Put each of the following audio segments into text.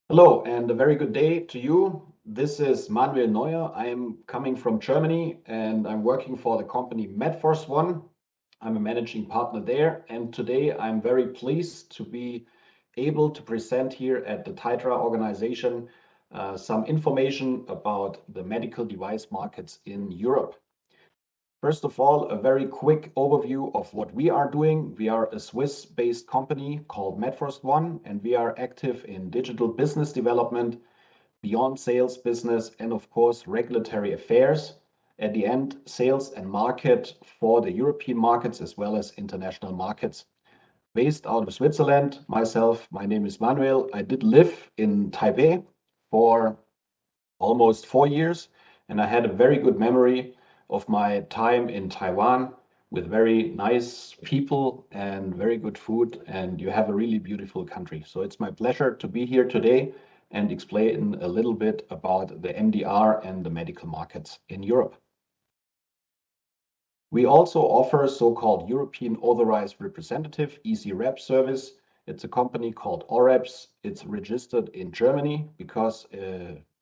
Hello and a very good day to you. This is Manuel Neuer. I am coming from Germany and I'm working for the company Medforce One. I'm a managing partner there, and today I'm very pleased to be able to present here at the TITRA organization some information about the medical device markets in Europe. First of all, a very quick overview of what we are doing. We are a Swiss-based company called Medforce One, and we are active in digital business development, beyond sales business, and of course, regulatory affairs. At the end, sales and market for the European markets as well as international markets. Based out of Switzerland, my name is Manuel. I did live in Taipei for almost 4 years, and I had a very good memory of my time in Taiwan with very nice people and very good food, and you have a really beautiful country. So it's my pleasure to be here today and explain a little bit about the MDR and the medical markets in Europe. We also offer so-called European Authorized Representative, EC-Rep service. It's a company called OREPS. It's registered in Germany because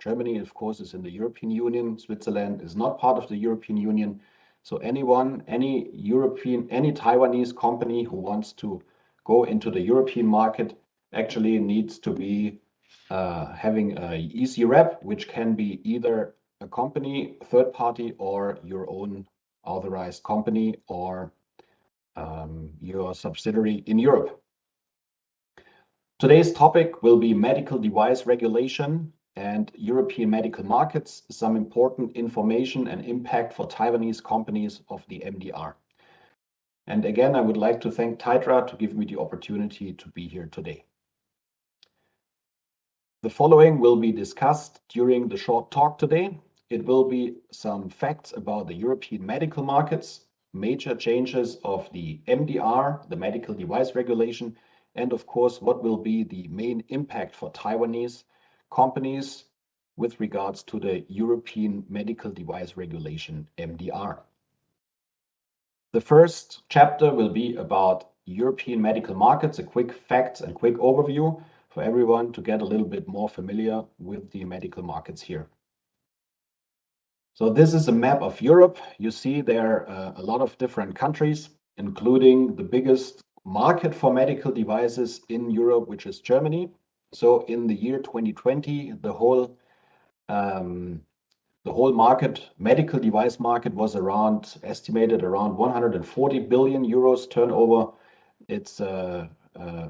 Germany, of course, is in the European Union. Switzerland is not part of the European Union. So any Taiwanese company who wants to go into the European market actually needs to be having a EC-Rep, which can be either a company, third party, or your own authorized company or your subsidiary in Europe. Today's topic will be medical device regulation and European medical markets, some important information and impact for Taiwanese companies of the MDR. And again, I would like to thank TITRA to give me the opportunity to be here today. The following will be discussed during the short talk today. It will be some facts about the European medical markets, major changes of the MDR, the medical device regulation, and of course, what will be the main impact for Taiwanese companies with regards to the European medical device regulation, MDR. The first chapter will be about European medical markets, a quick facts and quick overview for everyone to get a little bit more familiar with the medical markets here. So this is a map of Europe. You see there are a lot of different countries, including the biggest market for medical devices in Europe, which is Germany. So in the year 2020, the whole medical device market was estimated around 140 billion euros turnover. It's a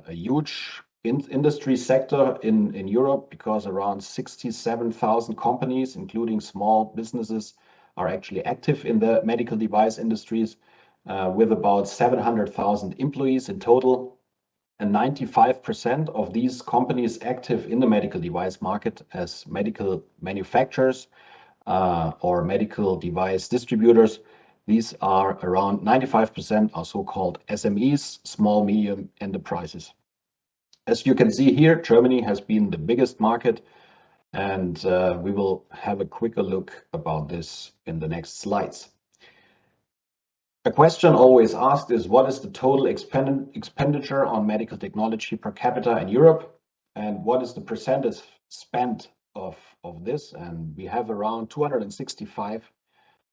huge industry sector in Europe because around 67,000 companies, including small businesses, are actually active in the medical device industries with about 700,000 employees in total. And 95% of these companies active in the medical device market as medical manufacturers or medical device distributors. These are around 95% are so-called SMEs, small, medium enterprises. As you can see here, Germany has been the biggest market, and we will have a quicker look about this in the next slides. A question always asked is, what is the total expenditure on medical technology per capita in Europe, and what is the percentage spent of this? And we have around 265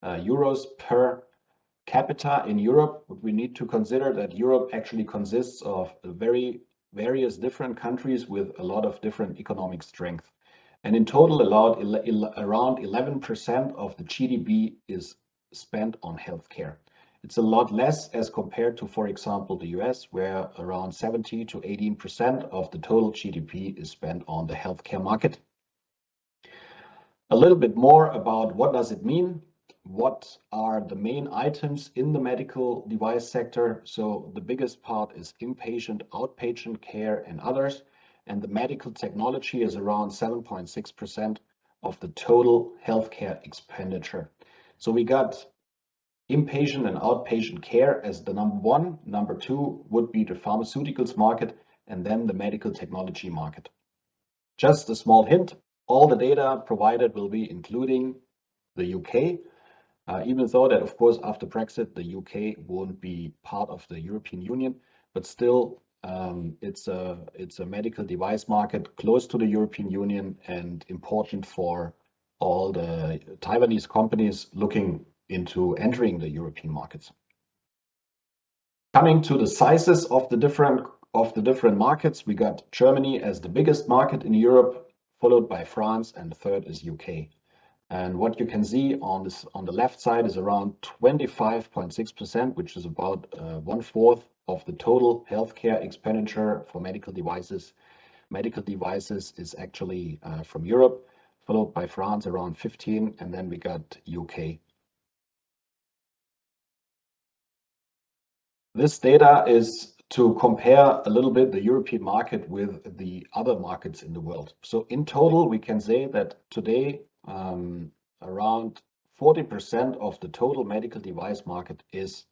euros per capita in Europe. But we need to consider that Europe actually consists of various different countries with a lot of different economic strength. And in total, around 11% of the GDP is spent on healthcare. It's a lot less as compared to, for example, the US, where around 70 to 18% of the total GDP is spent on the healthcare market. A little bit more about what does it mean? What are the main items in the medical device sector? So the biggest part is inpatient, outpatient care and others. And the medical technology is around 7.6% of the total healthcare expenditure. So we got inpatient and outpatient care as the number one. Number two would be the pharmaceuticals market, and then the medical technology market. Just a small hint, all the data provided will be including the UK, even though that, of course, after Brexit, the UK won't be part of the European Union, but still It's a medical device market close to the European Union and important for all the Taiwanese companies looking into entering the European markets. Coming to the sizes of the different markets, we got Germany as the biggest market in Europe, followed by France, and the third is UK. And what you can see on the left side is around 25.6%, which is about 1/4 of the total healthcare expenditure for medical devices. Medical devices is actually from Europe, followed by France around 15, and then we got UK. This data is to compare a little bit the European market with the other markets in the world. So in total, we can say that today, around 40% of the total medical device market is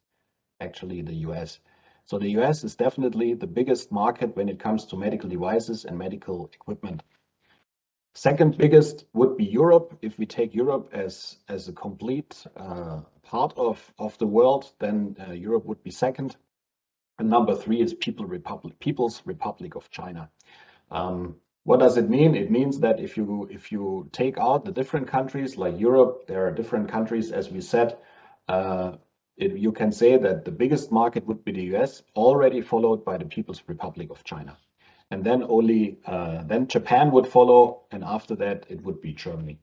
actually the US. So the US is definitely the biggest market when it comes to medical devices and medical equipment. Second biggest would be Europe. If we take Europe as a complete part of the world, then Europe would be second. And number three is People's Republic of China. What does it mean? It means that if you take out the different countries like Europe, there are different countries, as we said. You can say that the biggest market would be the US, already followed by the People's Republic of China. And then Japan would follow, and after that it would be Germany.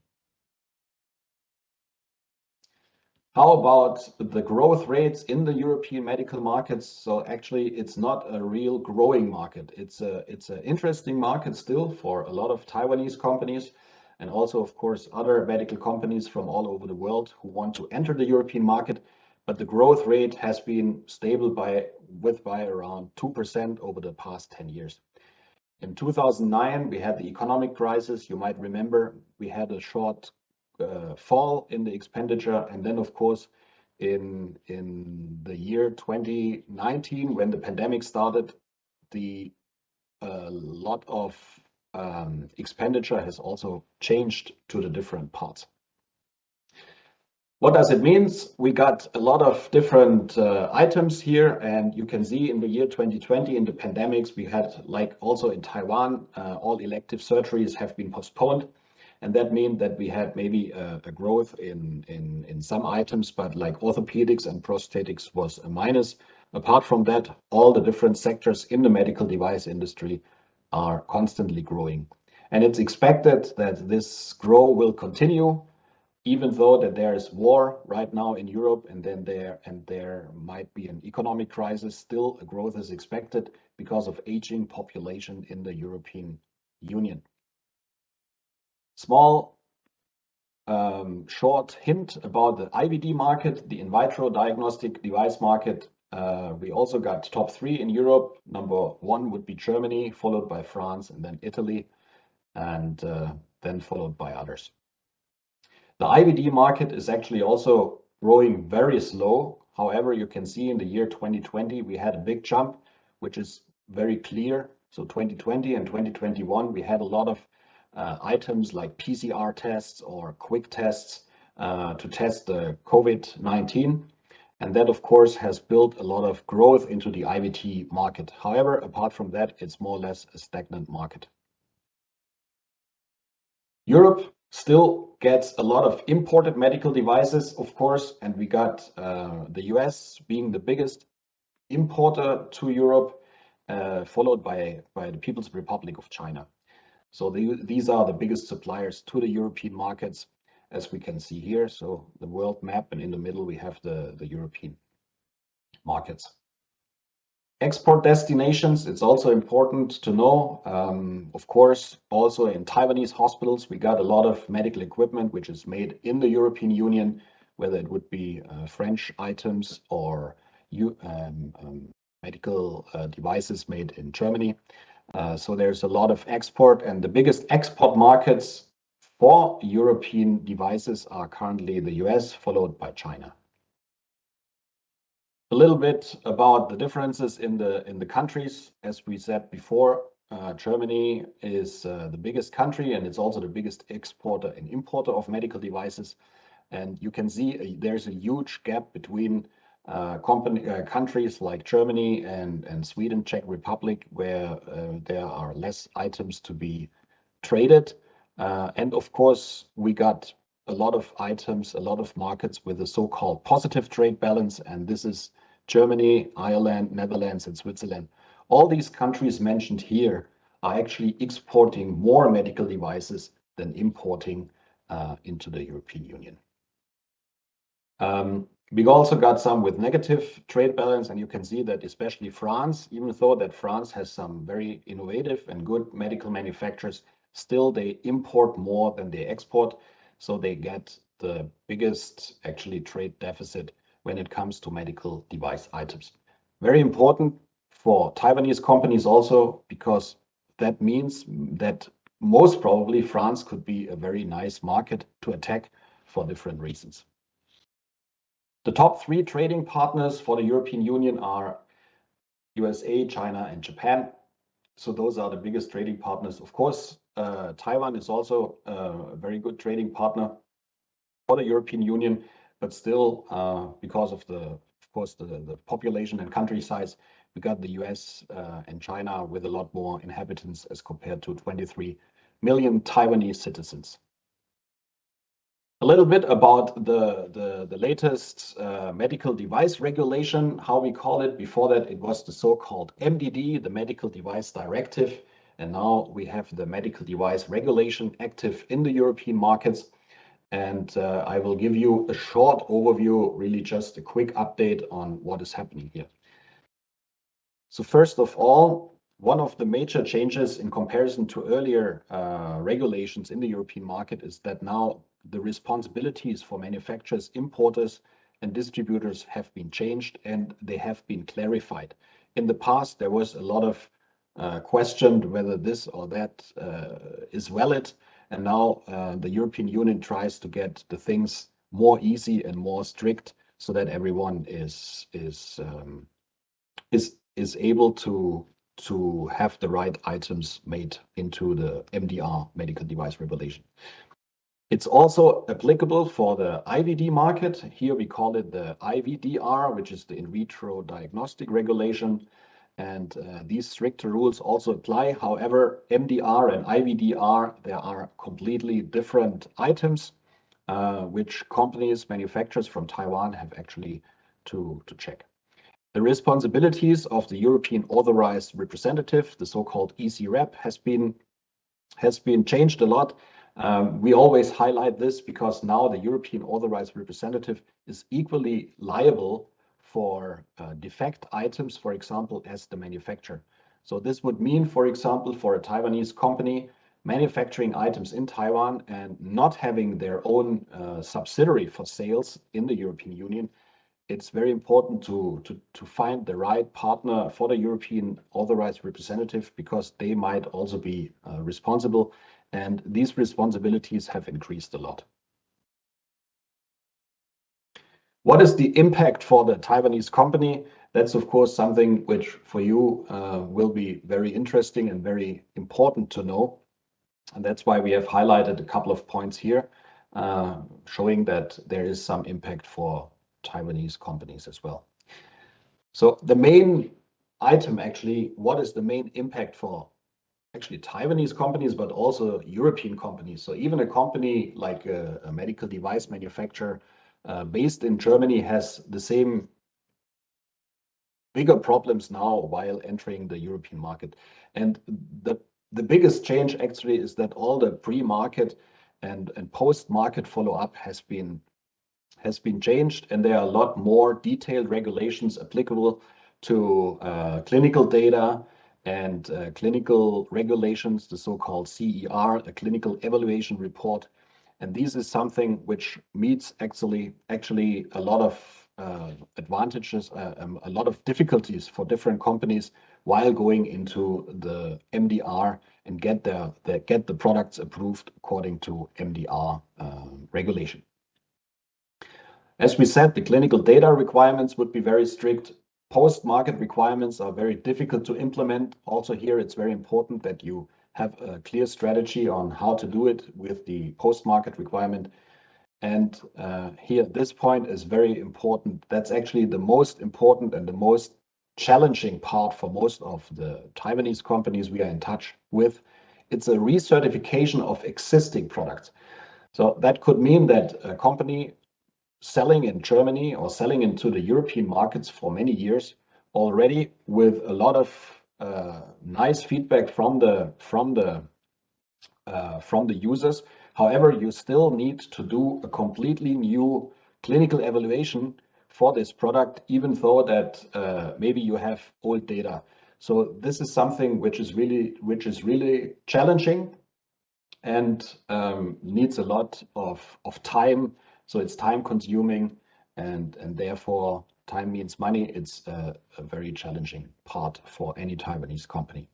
How about the growth rates in the European medical markets? So actually, it's not a real growing market. It's an interesting market still for a lot of Taiwanese companies, and also, of course, other medical companies from all over the world who want to enter the European market. But the growth rate has been stable by around 2% over the past 10 years. In 2009, we had the economic crisis. You might remember we had a short fall in the expenditure. And then, of course, in the year 2019, when the pandemic started, the lot of expenditure has also changed to the different parts. What does it mean? We got a lot of different items here, and you can see in the year 2020, in the pandemics, we had, like also in Taiwan, all elective surgeries have been postponed. And that means that we had maybe a growth in some items, but like orthopedics and prosthetics was a minus. Apart from that, all the different sectors in the medical device industry are constantly growing. And it's expected that this growth will continue, even though that there is war right now in Europe, and there might be an economic crisis. Still, a growth is expected because of aging population in the European Union. Small short hint about the IVD market, the in vitro diagnostic device market. We also got top 3 in Europe. Number 1 would be Germany, followed by France, and then Italy, and then followed by others. The IVD market is actually also growing very slow. However, you can see in the year 2020, we had a big jump, which is very clear. So 2020 and 2021, we had a lot of items like PCR tests or quick tests to test the COVID-19. And that, of course, has built a lot of growth into the IVD market. However, apart from that, it's more or less a stagnant market. Europe still gets a lot of imported medical devices, of course, and we got the US being the biggest importer to Europe, followed by the People's Republic of China. So these are the biggest suppliers to the European markets, as we can see here. So the world map, and in the middle we have the European markets. Export destinations, it's also important to know. Of course, also in Taiwanese hospitals, we got a lot of medical equipment which is made in the European Union, whether it would be French items or medical devices made in Germany. So there's a lot of export, and the biggest export markets for European devices are currently the US, followed by China. A little bit about the differences in the countries. As we said before, Germany is the biggest country, and it's also the biggest exporter and importer of medical devices. And you can see there's a huge gap between countries like Germany and Sweden, Czech Republic, where there are less items to be traded. And of course, we got a lot of items, a lot of markets with a so-called positive trade balance, and this is Germany, Ireland, Netherlands, and Switzerland. All these countries mentioned here are actually exporting more medical devices than importing into the European Union. We also got some with negative trade balance, and you can see that especially France, even though that France has some very innovative and good medical manufacturers, still they import more than they export. So they get the biggest actually trade deficit when it comes to medical device items. Very important for Taiwanese companies also, because that means that most probably France could be a very nice market to attack for different reasons. The top 3 trading partners for the European Union are USA, China, and Japan. So those are the biggest trading partners. Of course, Taiwan is also a very good trading partner for the European Union, but still, because of the population and country size, we got the US and China with a lot more inhabitants as compared to 23 million Taiwanese citizens. A little bit about the latest medical device regulation, how we call it. Before that, it was the so-called MDD, the Medical Device Directive, and now we have the Medical Device Regulation active in the European markets. And I will give you a short overview, really just a quick update on what is happening here. So first of all, one of the major changes in comparison to earlier regulations in the European market is that now the responsibilities for manufacturers, importers, and distributors have been changed and they have been clarified. In the past, there was a lot of questioned whether this or that is valid, and now the European Union tries to get the things more easy and more strict so that everyone is able to have the right items made into the MDR, medical device regulation. It's also applicable for the IVD market. Here we call it the IVDR, which is the in vitro diagnostic regulation. And these stricter rules also apply. However, MDR and IVDR, there are completely different items, which companies, manufacturers from Taiwan have actually to check. The responsibilities of the European authorized representative, the so-called EC rep, has been changed a lot. We always highlight this because now the European authorized representative is equally liable for defect items, for example, as the manufacturer. So this would mean, for example, for a Taiwanese company manufacturing items in Taiwan and not having their own subsidiary for sales in the European Union, it's very important to find the right partner for the European authorized representative, because they might also be responsible, and these responsibilities have increased a lot. What is the impact for the Taiwanese company? That's of course something which for you will be very interesting and very important to know. And that's why we have highlighted a couple of points here, showing that there is some impact for Taiwanese companies as well. So the main item, actually, what is the main impact for actually Taiwanese companies, but also European companies? So even a company like a medical device manufacturer based in Germany has the same bigger problems now while entering the European market. And the biggest change actually is that all the pre-market and post-market follow-up has been changed, and there are a lot more detailed regulations applicable to clinical data and clinical regulations, the so-called CER, the clinical evaluation report. And this is something which meets actually a lot of advantages, a lot of difficulties for different companies while going into the MDR and get the products approved according to MDR regulation. As we said, the clinical data requirements would be very strict. Post-market requirements are very difficult to implement. Also here, it's very important that you have a clear strategy on how to do it with the post-market requirement. And here, this point is very important. That's actually the most important and the most challenging part for most of the Taiwanese companies we are in touch with. It's a recertification of existing products. So that could mean that a company selling in Germany or selling into the European markets for many years already with a lot of nice feedback from the users. However, you still need to do a completely new clinical evaluation for this product, even though that maybe you have old data. So this is something which is really challenging and needs a lot of time. So it's time consuming, and therefore time means money. It's a very challenging part for any Taiwanese company.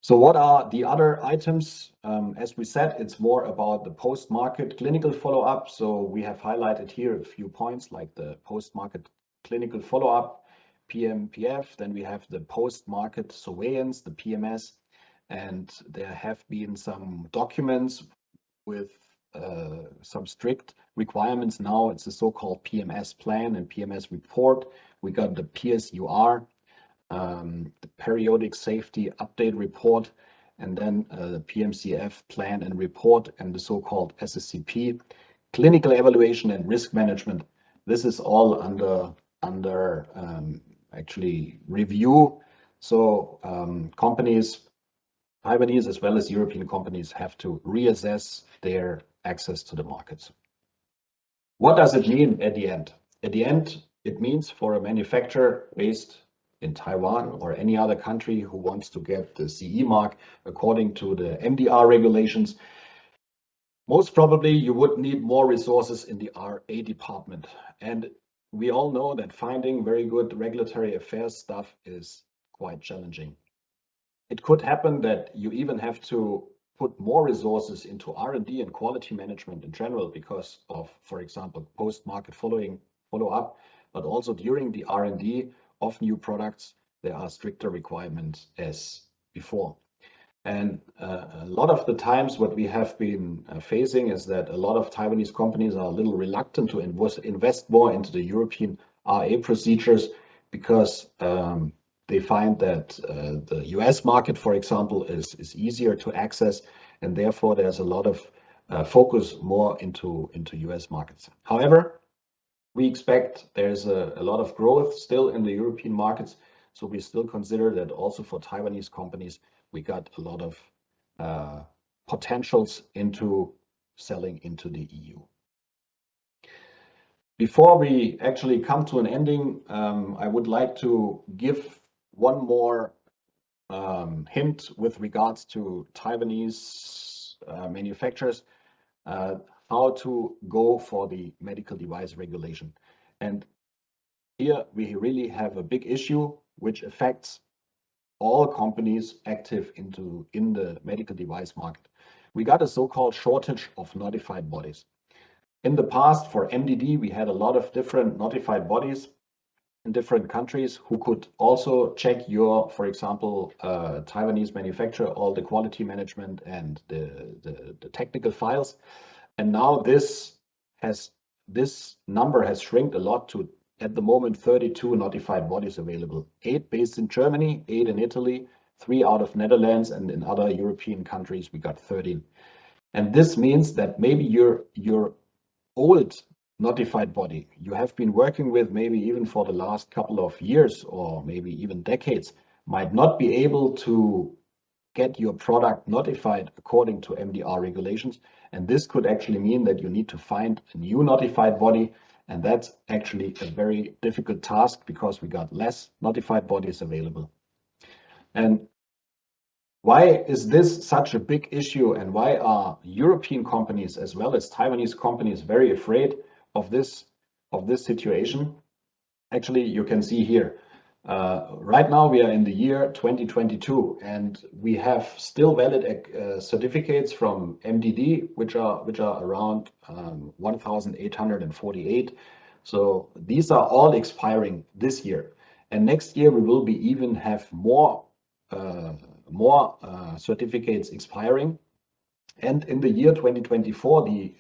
So what are the other items? As we said, it's more about the post-market clinical follow-up. So we have highlighted here a few points like the post-market clinical follow-up, PMPF. Then we have the post-market surveillance, the PMS. And there have been some documents with some strict requirements now. It's the so-called PMS plan and PMS report. We got the PSUR, the periodic safety update report, and then the PMCF plan and report, and the so-called SSCP, clinical evaluation and risk management. This is all under actually review. So companies, Taiwanese as well as European companies, have to reassess their access to the markets. What does it mean at the end? At the end, it means for a manufacturer based in Taiwan or any other country who wants to get the CE mark according to the MDR regulations, most probably you would need more resources in the RA department. And we all know that finding very good regulatory affairs staff is quite challenging. It could happen that you even have to put more resources into R&D and quality management in general because of, for example, post-market follow-up, but also during the R&D of new products, there are stricter requirements as before. And a lot of the times what we have been facing is that a lot of Taiwanese companies are a little reluctant to invest more into the European RA procedures because they find that the US market, for example, is easier to access, and therefore there's a lot of focus more into US markets. However, we expect there's a lot of growth still in the European markets, so we still consider that also for Taiwanese companies, we got a lot of potentials into selling into the EU. Before we actually come to an ending, I would like to give one more hint with regards to Taiwanese manufacturers, how to go for the medical device regulation. And here we really have a big issue which affects all companies active in the medical device market. We got a so-called shortage of notified bodies. In the past, for MDD, we had a lot of different notified bodies in different countries who could also check your, for example, Taiwanese manufacturer, all the quality management and the technical files. And now this number has shrinked a lot to, at the moment, 32 notified bodies available, 8 based in Germany, 8 in Italy, 3 out of Netherlands, and in other European countries, we got 13. And this means that maybe your old notified body you have been working with maybe even for the last couple of years or maybe even decades might not be able to get your product notified according to MDR regulations. And this could actually mean that you need to find a new notified body. And that's actually a very difficult task because we got less notified bodies available. And why is this such a big issue, and why are European companies as well as Taiwanese companies very afraid of this situation? Actually, you can see here. Right now we are in the year 2022, and we have still valid certificates from MDD, which are around 1,848. So these are all expiring this year, and next year we will be even have more certificates expiring. And in the year 2024, the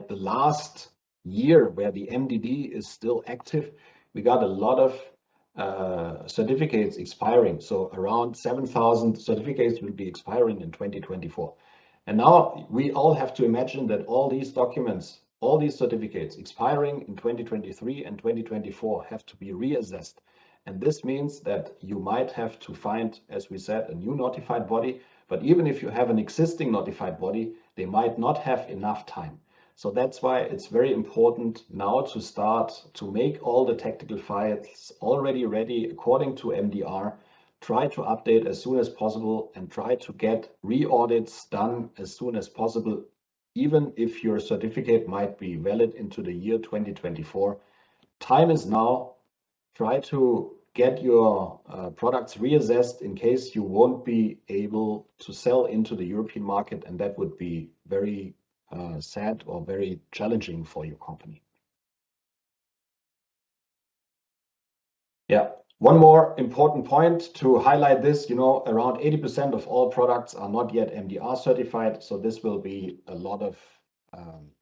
last year where the MDD is still active, we got a lot of certificates expiring. So around 7,000 certificates will be expiring in 2024. And now we all have to imagine that all these documents, all these certificates expiring in 2023 and 2024 have to be reassessed. And this means that you might have to find, as we said, a new notified body. But even if you have an existing notified body, they might not have enough time. So that's why it's very important now to start to make all the technical files already ready according to MDR. Try to update as soon as possible and try to get re-audits done as soon as possible, even if your certificate might be valid into the year 2024. Time is now. Try to get your products reassessed in case you won't be able to sell into the European market, and that would be very sad or very challenging for your company. Yeah. One more important point to highlight this, around 80% of all products are not yet MDR certified. So this will be a lot of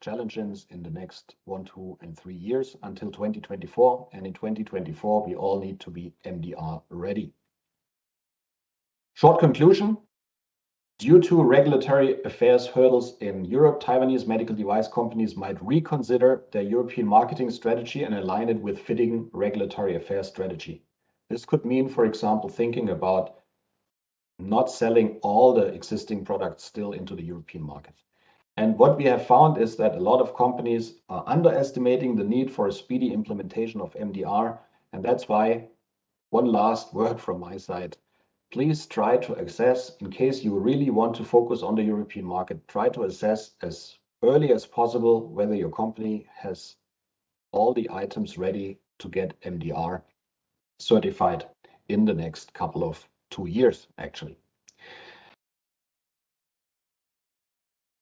challenges in the next 1, 2, and 3 years until 2024. And in 2024, we all need to be MDR ready. Short conclusion. Due to regulatory affairs hurdles in Europe, Taiwanese medical device companies might reconsider their European marketing strategy and align it with fitting regulatory affairs strategy. This could mean, for example, thinking about not selling all the existing products still into the European market. And what we have found is that a lot of companies are underestimating the need for a speedy implementation of MDR. And that's why, one last word from my side, please try to assess, in case you really want to focus on the European market, try to assess as early as possible whether your company has all the items ready to get MDR certified in the next couple of 2 years, actually.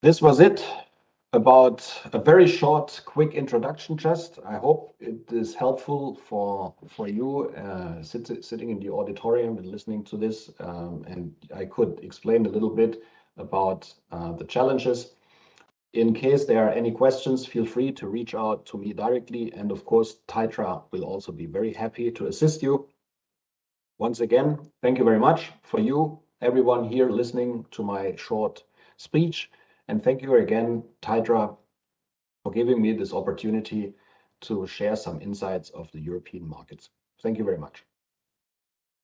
This was it about a very short, quick introduction. Just I hope it is helpful for you sitting in the auditorium and listening to this, and I could explain a little bit about the challenges. In case there are any questions, feel free to reach out to me directly, and of course, Taitra will also be very happy to assist you. Once again, thank you very much for you, everyone here listening to my short speech. And thank you again, Taitra, for giving me this opportunity to share some insights of the European markets. Thank you very much.